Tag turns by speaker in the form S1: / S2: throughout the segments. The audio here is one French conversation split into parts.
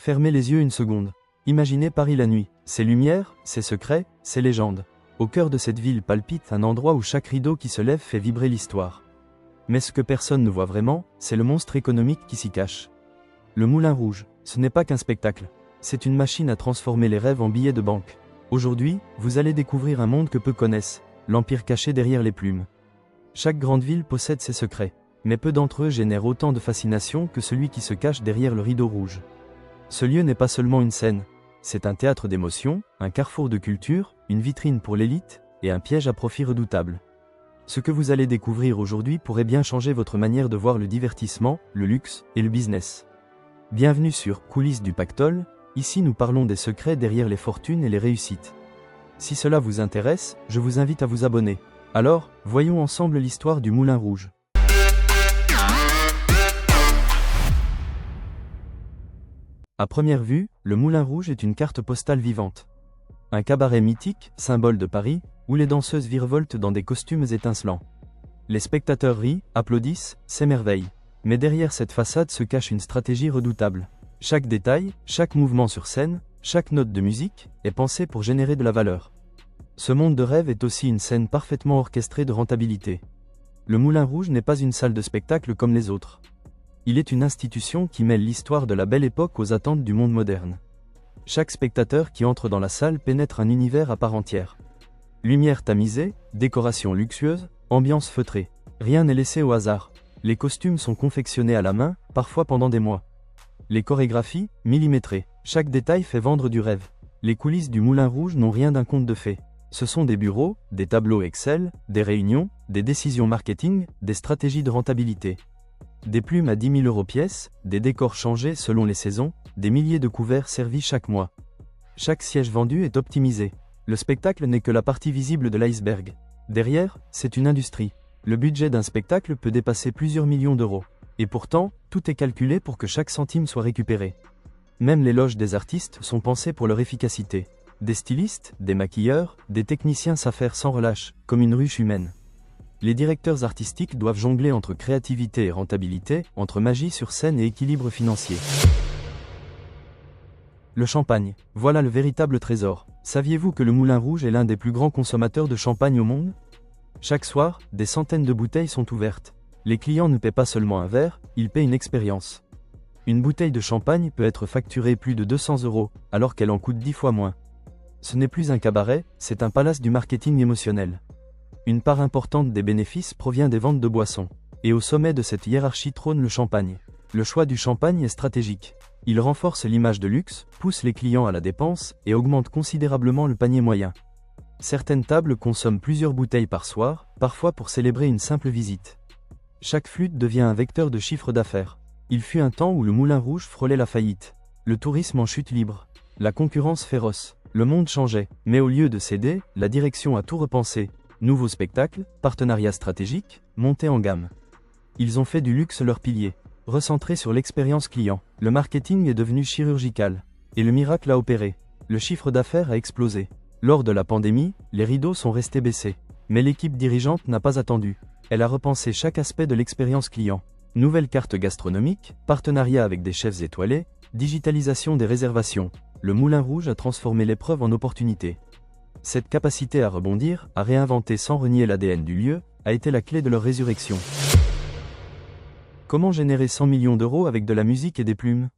S1: Fermez les yeux une seconde. Imaginez Paris la nuit, ses lumières, ses secrets, ses légendes. Au cœur de cette ville palpite un endroit où chaque rideau qui se lève fait vibrer l'histoire. Mais ce que personne ne voit vraiment, c'est le monstre économique qui s'y cache. Le Moulin Rouge, ce n'est pas qu'un spectacle. C'est une machine à transformer les rêves en billets de banque. Aujourd'hui, vous allez découvrir un monde que peu connaissent, l'empire caché derrière les plumes. Chaque grande ville possède ses secrets, mais peu d'entre eux génèrent autant de fascination que celui qui se cache derrière le rideau rouge. Ce lieu n'est pas seulement une scène, c'est un théâtre d'émotions, un carrefour de culture, une vitrine pour l'élite, et un piège à profit redoutable. Ce que vous allez découvrir aujourd'hui pourrait bien changer votre manière de voir le divertissement, le luxe et le business. Bienvenue sur Coulisses du Pactole, ici nous parlons des secrets derrière les fortunes et les réussites. Si cela vous intéresse, je vous invite à vous abonner. Alors, voyons ensemble l'histoire du Moulin Rouge. À première vue, le Moulin Rouge est une carte postale vivante. Un cabaret mythique, symbole de Paris, où les danseuses virevoltent dans des costumes étincelants. Les spectateurs rient, applaudissent, s'émerveillent. Mais derrière cette façade se cache une stratégie redoutable. Chaque détail, chaque mouvement sur scène, chaque note de musique, est pensé pour générer de la valeur. Ce monde de rêve est aussi une scène parfaitement orchestrée de rentabilité. Le Moulin Rouge n'est pas une salle de spectacle comme les autres. Il est une institution qui mêle l'histoire de la belle époque aux attentes du monde moderne. Chaque spectateur qui entre dans la salle pénètre un univers à part entière. Lumière tamisée, décoration luxueuse, ambiance feutrée. Rien n'est laissé au hasard. Les costumes sont confectionnés à la main, parfois pendant des mois. Les chorégraphies, millimétrées. Chaque détail fait vendre du rêve. Les coulisses du Moulin Rouge n'ont rien d'un conte de fées. Ce sont des bureaux, des tableaux Excel, des réunions, des décisions marketing, des stratégies de rentabilité. Des plumes à 10 000 € pièce, des décors changés selon les saisons, des milliers de couverts servis chaque mois. Chaque siège vendu est optimisé. Le spectacle n'est que la partie visible de l'iceberg. Derrière, c'est une industrie. Le budget d'un spectacle peut dépasser plusieurs millions d'euros. Et pourtant, tout est calculé pour que chaque centime soit récupéré. Même les loges des artistes sont pensées pour leur efficacité. Des stylistes, des maquilleurs, des techniciens s'affairent sans relâche, comme une ruche humaine. Les directeurs artistiques doivent jongler entre créativité et rentabilité, entre magie sur scène et équilibre financier. Le champagne, voilà le véritable trésor. Saviez-vous que le Moulin Rouge est l'un des plus grands consommateurs de champagne au monde ? Chaque soir, des centaines de bouteilles sont ouvertes. Les clients ne paient pas seulement un verre, ils paient une expérience. Une bouteille de champagne peut être facturée plus de 200 €, alors qu'elle en coûte 10 fois moins. Ce n'est plus un cabaret, c'est un palace du marketing émotionnel. Une part importante des bénéfices provient des ventes de boissons. Et au sommet de cette hiérarchie trône le champagne. Le choix du champagne est stratégique. Il renforce l'image de luxe, pousse les clients à la dépense et augmente considérablement le panier moyen. Certaines tables consomment plusieurs bouteilles par soir, parfois pour célébrer une simple visite. Chaque flûte devient un vecteur de chiffre d'affaires. Il fut un temps où le Moulin Rouge frôlait la faillite. Le tourisme en chute libre. La concurrence féroce. Le monde changeait. Mais au lieu de céder, la direction a tout repensé. Nouveaux spectacles, partenariats stratégiques, montée en gamme. Ils ont fait du luxe leur pilier. Recentré sur l'expérience client, le marketing est devenu chirurgical. Et le miracle a opéré. Le chiffre d'affaires a explosé. Lors de la pandémie, les rideaux sont restés baissés. Mais l'équipe dirigeante n'a pas attendu. Elle a repensé chaque aspect de l'expérience client. Nouvelle carte gastronomique, partenariat avec des chefs étoilés, digitalisation des réservations. Le Moulin Rouge a transformé l'épreuve en opportunité. Cette capacité à rebondir, à réinventer sans renier l'ADN du lieu, a été la clé de leur résurrection. Comment générer 100 millions d'euros avec de la musique et des plumes ?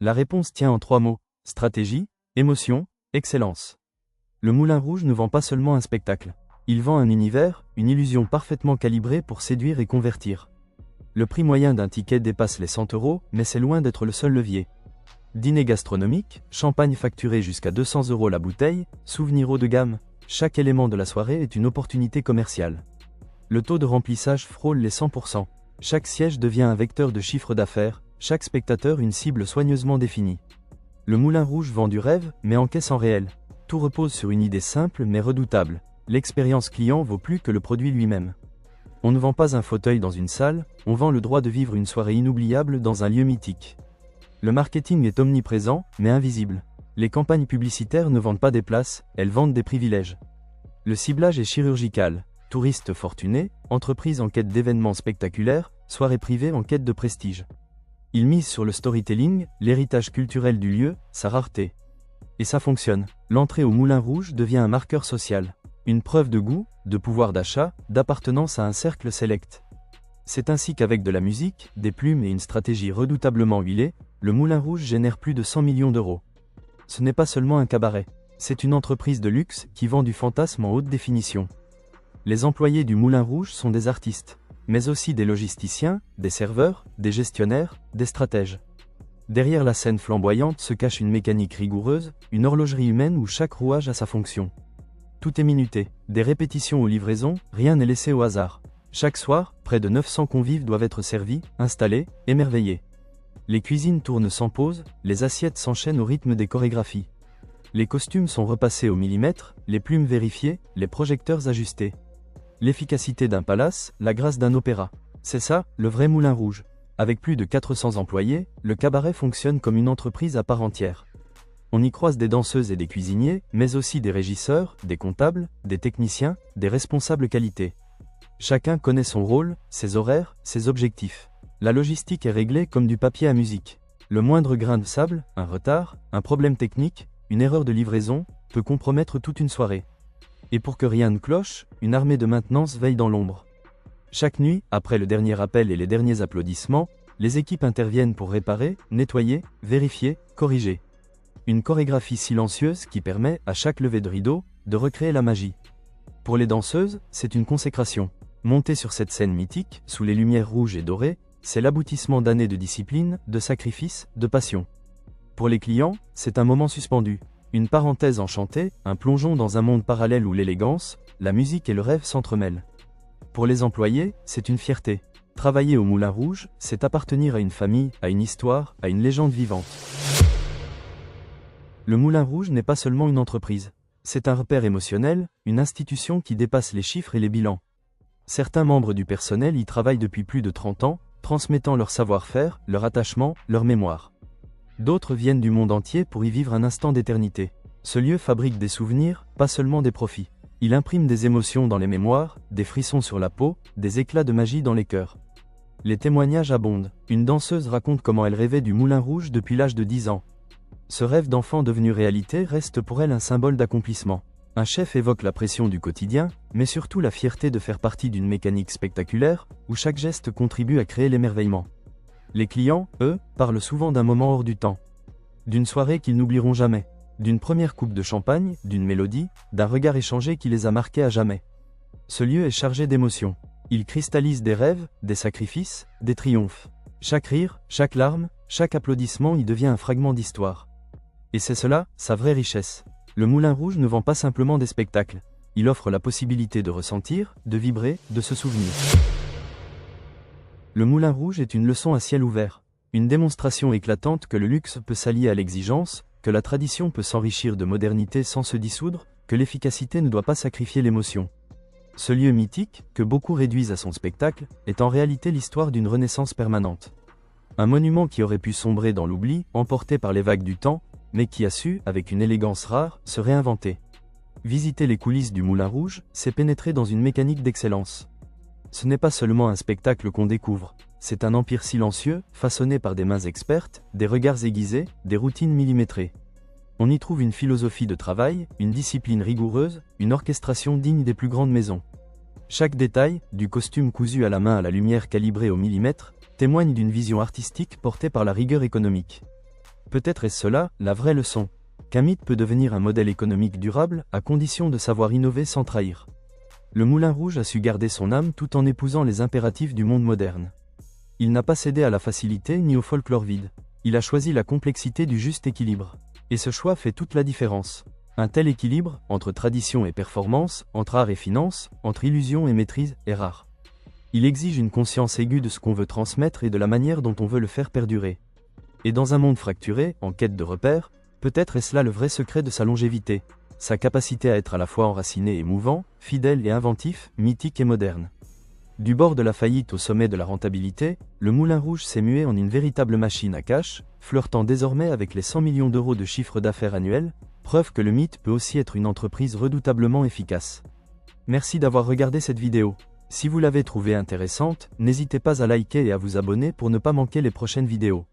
S1: La réponse tient en 3 mots. Stratégie, émotion, excellence. Le Moulin Rouge ne vend pas seulement un spectacle. Il vend un univers, une illusion parfaitement calibrée pour séduire et convertir. Le prix moyen d'un ticket dépasse les 100 €, mais c'est loin d'être le seul levier. Dîner gastronomique, champagne facturé jusqu'à 200 € la bouteille, souvenirs haut de gamme, chaque élément de la soirée est une opportunité commerciale. Le taux de remplissage frôle les 100%. Chaque siège devient un vecteur de chiffre d'affaires, chaque spectateur une cible soigneusement définie. Le Moulin Rouge vend du rêve, mais encaisse en réel. Tout repose sur une idée simple mais redoutable. L'expérience client vaut plus que le produit lui-même. On ne vend pas un fauteuil dans une salle, on vend le droit de vivre une soirée inoubliable dans un lieu mythique. Le marketing est omniprésent, mais invisible. Les campagnes publicitaires ne vendent pas des places, elles vendent des privilèges. Le ciblage est chirurgical. Touristes fortunés, entreprises en quête d'événements spectaculaires, soirées privées en quête de prestige. Il mise sur le storytelling, l'héritage culturel du lieu, sa rareté. Et ça fonctionne. L'entrée au Moulin Rouge devient un marqueur social. Une preuve de goût, de pouvoir d'achat, d'appartenance à un cercle sélect. C'est ainsi qu'avec de la musique, des plumes et une stratégie redoutablement huilée, le Moulin Rouge génère plus de 100 millions d'euros. Ce n'est pas seulement un cabaret. C'est une entreprise de luxe qui vend du fantasme en haute définition. Les employés du Moulin Rouge sont des artistes, mais aussi des logisticiens, des serveurs, des gestionnaires, des stratèges. Derrière la scène flamboyante se cache une mécanique rigoureuse, une horlogerie humaine où chaque rouage a sa fonction. Tout est minuté, des répétitions aux livraisons, rien n'est laissé au hasard. Chaque soir, près de 900 convives doivent être servis, installés, émerveillés. Les cuisines tournent sans pause, les assiettes s'enchaînent au rythme des chorégraphies. Les costumes sont repassés au millimètre, les plumes vérifiées, les projecteurs ajustés. L'efficacité d'un palace, la grâce d'un opéra. C'est ça, le vrai Moulin Rouge. Avec plus de 400 employés, le cabaret fonctionne comme une entreprise à part entière. On y croise des danseuses et des cuisiniers, mais aussi des régisseurs, des comptables, des techniciens, des responsables qualité. Chacun connaît son rôle, ses horaires, ses objectifs. La logistique est réglée comme du papier à musique. Le moindre grain de sable, un retard, un problème technique, une erreur de livraison, peut compromettre toute une soirée. Et pour que rien ne cloche, une armée de maintenance veille dans l'ombre. Chaque nuit, après le dernier appel et les derniers applaudissements, les équipes interviennent pour réparer, nettoyer, vérifier, corriger. Une chorégraphie silencieuse qui permet, à chaque levée de rideau, de recréer la magie. Pour les danseuses, c'est une consécration. Monter sur cette scène mythique, sous les lumières rouges et dorées, c'est l'aboutissement d'années de discipline, de sacrifice, de passion. Pour les clients, c'est un moment suspendu. Une parenthèse enchantée, un plongeon dans un monde parallèle où l'élégance, la musique et le rêve s'entremêlent. Pour les employés, c'est une fierté. Travailler au Moulin Rouge, c'est appartenir à une famille, à une histoire, à une légende vivante. Le Moulin Rouge n'est pas seulement une entreprise. C'est un repère émotionnel, une institution qui dépasse les chiffres et les bilans. Certains membres du personnel y travaillent depuis plus de 30 ans, transmettant leur savoir-faire, leur attachement, leur mémoire. D'autres viennent du monde entier pour y vivre un instant d'éternité. Ce lieu fabrique des souvenirs, pas seulement des profits. Il imprime des émotions dans les mémoires, des frissons sur la peau, des éclats de magie dans les cœurs. Les témoignages abondent. Une danseuse raconte comment elle rêvait du Moulin Rouge depuis l'âge de 10 ans. Ce rêve d'enfant devenu réalité reste pour elle un symbole d'accomplissement. Un chef évoque la pression du quotidien, mais surtout la fierté de faire partie d'une mécanique spectaculaire, où chaque geste contribue à créer l'émerveillement. Les clients, eux, parlent souvent d'un moment hors du temps. D'une soirée qu'ils n'oublieront jamais. D'une première coupe de champagne, d'une mélodie, d'un regard échangé qui les a marqués à jamais. Ce lieu est chargé d'émotions. Il cristallise des rêves, des sacrifices, des triomphes. Chaque rire, chaque larme, chaque applaudissement y devient un fragment d'histoire. Et c'est cela, sa vraie richesse. Le Moulin Rouge ne vend pas simplement des spectacles. Il offre la possibilité de ressentir, de vibrer, de se souvenir. Le Moulin Rouge est une leçon à ciel ouvert. Une démonstration éclatante que le luxe peut s'allier à l'exigence, que la tradition peut s'enrichir de modernité sans se dissoudre, que l'efficacité ne doit pas sacrifier l'émotion. Ce lieu mythique, que beaucoup réduisent à son spectacle, est en réalité l'histoire d'une renaissance permanente. Un monument qui aurait pu sombrer dans l'oubli, emporté par les vagues du temps, mais qui a su, avec une élégance rare, se réinventer. Visiter les coulisses du Moulin Rouge, c'est pénétrer dans une mécanique d'excellence. Ce n'est pas seulement un spectacle qu'on découvre, c'est un empire silencieux, façonné par des mains expertes, des regards aiguisés, des routines millimétrées. On y trouve une philosophie de travail, une discipline rigoureuse, une orchestration digne des plus grandes maisons. Chaque détail, du costume cousu à la main à la lumière calibrée au millimètre, témoigne d'une vision artistique portée par la rigueur économique. Peut-être est-ce cela, la vraie leçon, qu'un mythe peut devenir un modèle économique durable, à condition de savoir innover sans trahir. Le Moulin Rouge a su garder son âme tout en épousant les impératifs du monde moderne. Il n'a pas cédé à la facilité ni au folklore vide. Il a choisi la complexité du juste équilibre. Et ce choix fait toute la différence. Un tel équilibre, entre tradition et performance, entre art et finance, entre illusion et maîtrise, est rare. Il exige une conscience aiguë de ce qu'on veut transmettre et de la manière dont on veut le faire perdurer. Et dans un monde fracturé, en quête de repères, peut-être est-ce là le vrai secret de sa longévité. Sa capacité à être à la fois enraciné et mouvant, fidèle et inventif, mythique et moderne. Du bord de la faillite au sommet de la rentabilité, le Moulin Rouge s'est mué en une véritable machine à cash, flirtant désormais avec les 100 millions d'euros de chiffre d'affaires annuel, preuve que le mythe peut aussi être une entreprise redoutablement efficace. Merci d'avoir regardé cette vidéo. Si vous l'avez trouvée intéressante, n'hésitez pas à liker et à vous abonner pour ne pas manquer les prochaines vidéos.